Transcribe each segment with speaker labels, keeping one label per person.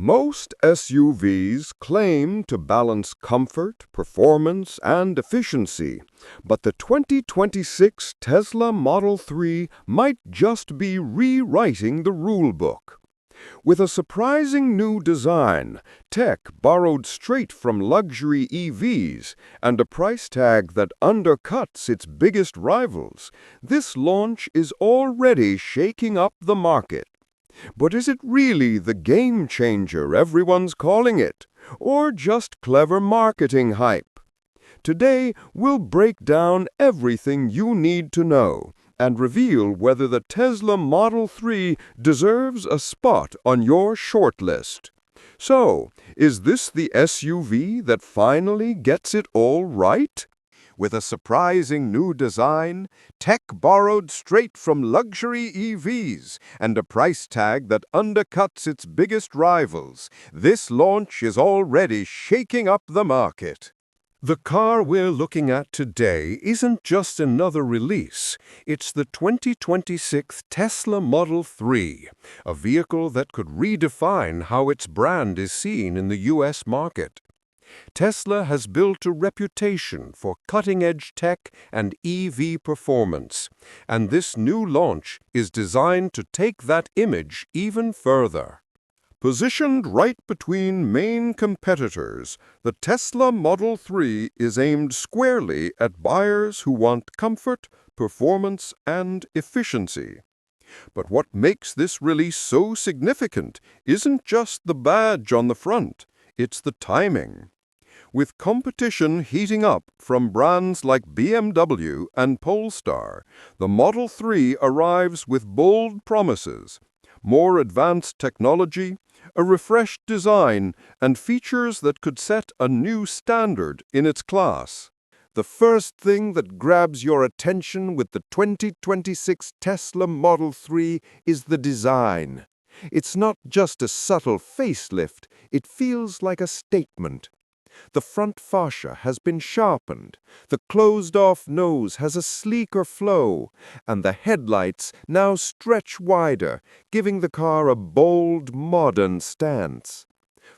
Speaker 1: Most SUVs claim to balance comfort, performance, and efficiency, but the 2026 Tesla Model 3 might just be rewriting the rulebook. With a surprising new design, tech borrowed straight from luxury EVs, and a price tag that undercuts its biggest rivals, this launch is already shaking up the market. But is it really the game changer everyone's calling it, or just clever marketing hype? Today, we'll break down everything you need to know and reveal whether the Tesla Model 3 deserves a spot on your shortlist. So, is this the SUV that finally gets it all right? With a surprising new design, tech borrowed straight from luxury EVs, and a price tag that undercuts its biggest rivals, this launch is already shaking up the market. The car we're looking at today isn't just another release. It's the 2026 Tesla Model 3, a vehicle that could redefine how its brand is seen in the U.S. market. Tesla has built a reputation for cutting-edge tech and EV performance, and this new launch is designed to take that image even further. Positioned right between main competitors, the Tesla Model 3 is aimed squarely at buyers who want comfort, performance, and efficiency. But what makes this release so significant isn't just the badge on the front, it's the timing. With competition heating up from brands like BMW and Polestar, the Model 3 arrives with bold promises: more advanced technology, a refreshed design, and features that could set a new standard in its class. The first thing that grabs your attention with the 2026 Tesla Model 3 is the design. It's not just a subtle facelift, it feels like a statement. The front fascia has been sharpened, the closed-off nose has a sleeker flow, and the headlights now stretch wider, giving the car a bold, modern stance.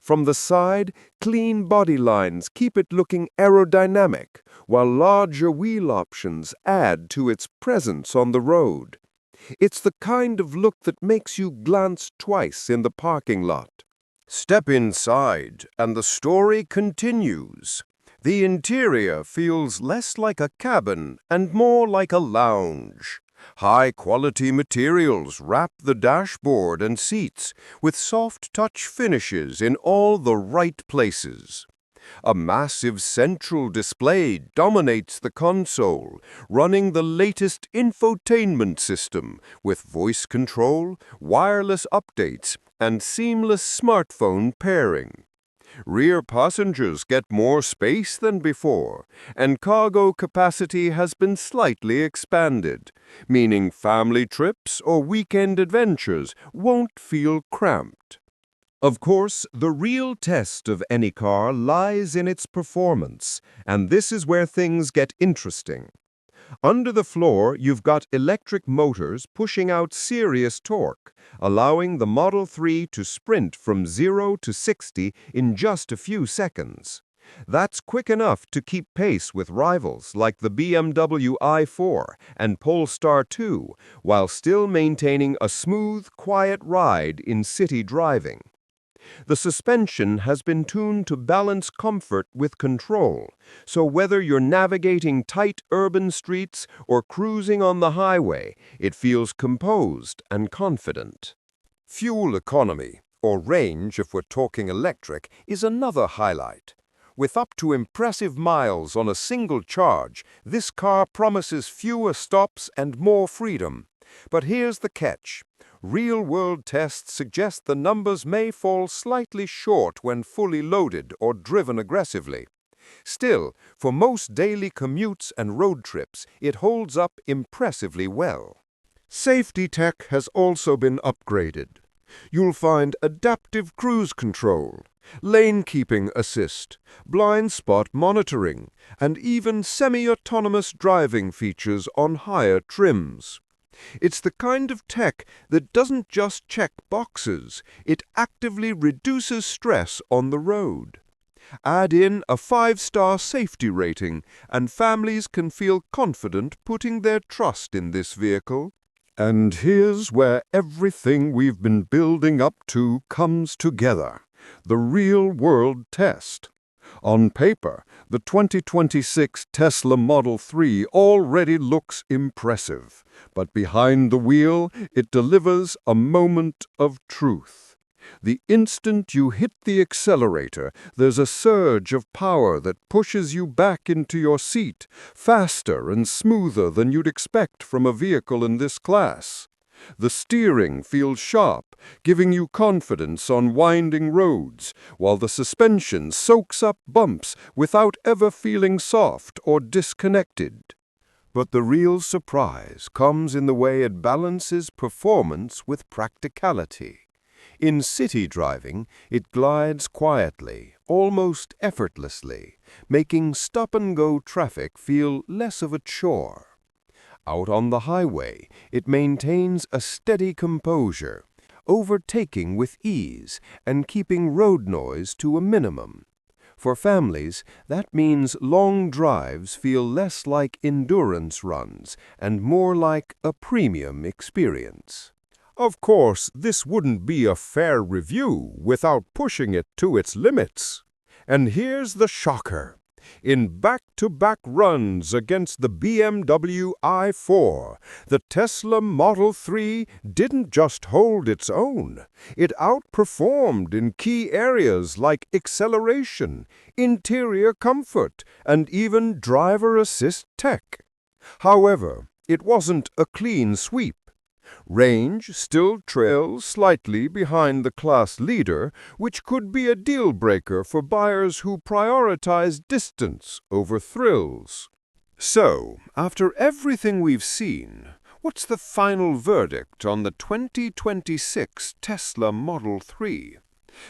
Speaker 1: From the side, clean body lines keep it looking aerodynamic, while larger wheel options add to its presence on the road. It's the kind of look that makes you glance twice in the parking lot. Step inside, and the story continues. The interior feels less like a cabin and more like a lounge. High-quality materials wrap the dashboard and seats, with soft-touch finishes in all the right places. A massive central display dominates the console, running the latest infotainment system with voice control, wireless updates, and seamless smartphone pairing. Rear passengers get more space than before, and cargo capacity has been slightly expanded, meaning family trips or weekend adventures won't feel cramped. Of course, the real test of any car lies in its performance, and this is where things get interesting. Under the floor, you've got electric motors pushing out serious torque, allowing the Model 3 to sprint from 0 to 60 in just a few seconds. That's quick enough to keep pace with rivals like the BMW i4 and Polestar 2, while still maintaining a smooth, quiet ride in city driving. The suspension has been tuned to balance comfort with control, so whether you're navigating tight urban streets or cruising on the highway, it feels composed and confident. Fuel economy, or range if we're talking electric, is another highlight. With up to impressive miles on a single charge, this car promises fewer stops and more freedom. But here's the catch. Real-world tests suggest the numbers may fall slightly short when fully loaded or driven aggressively. Still, for most daily commutes and road trips, it holds up impressively well. Safety tech has also been upgraded. You'll find adaptive cruise control, lane-keeping assist, blind spot monitoring, and even semi-autonomous driving features on higher trims. It's the kind of tech that doesn't just check boxes, it actively reduces stress on the road. Add in a 5-star safety rating, and families can feel confident putting their trust in this vehicle. And here's where everything we've been building up to comes together: the real-world test. On paper, the 2026 Tesla Model 3 already looks impressive, but behind the wheel, it delivers a moment of truth. The instant you hit the accelerator, there's a surge of power that pushes you back into your seat, faster and smoother than you'd expect from a vehicle in this class. The steering feels sharp, giving you confidence on winding roads, while the suspension soaks up bumps without ever feeling soft or disconnected. But the real surprise comes in the way it balances performance with practicality. In city driving, it glides quietly, almost effortlessly, making stop-and-go traffic feel less of a chore. Out on the highway, it maintains a steady composure, overtaking with ease and keeping road noise to a minimum. For families, that means long drives feel less like endurance runs and more like a premium experience. Of course, this wouldn't be a fair review without pushing it to its limits. And here's the shocker. In back-to-back runs against the BMW i4, the Tesla Model 3 didn't just hold its own. It outperformed in key areas like acceleration, interior comfort, and even driver assist tech. However, it wasn't a clean sweep. Range still trails slightly behind the class leader, which could be a deal-breaker for buyers who prioritize distance over thrills. So, after everything we've seen, what's the final verdict on the 2026 Tesla Model 3?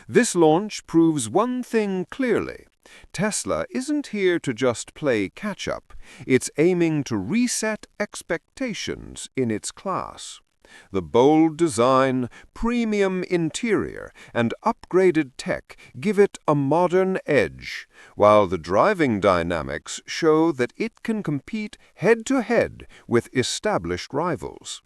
Speaker 1: This launch proves one thing clearly. Tesla isn't here to just play catch-up. It's aiming to reset expectations in its class. The bold design, premium interior, and upgraded tech give it a modern edge, while the driving dynamics show that it can compete head-to-head with established rivals.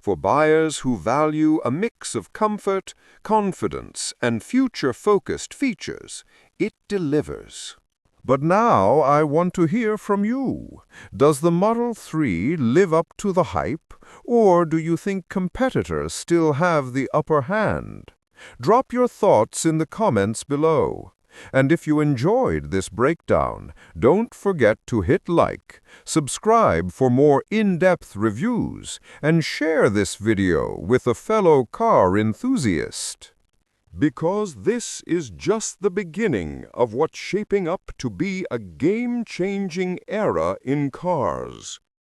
Speaker 1: For buyers who value a mix of comfort, confidence, and future-focused features, it delivers. But now I want to hear from you. Does the Model 3 live up to the hype, or do you think competitors still have the upper hand? Drop your thoughts in the comments below. And if you enjoyed this breakdown, don't forget to hit like, subscribe for more in-depth reviews, and share this video with a fellow car enthusiast. Because this is just the beginning of what's shaping up to be a game-changing era in cars.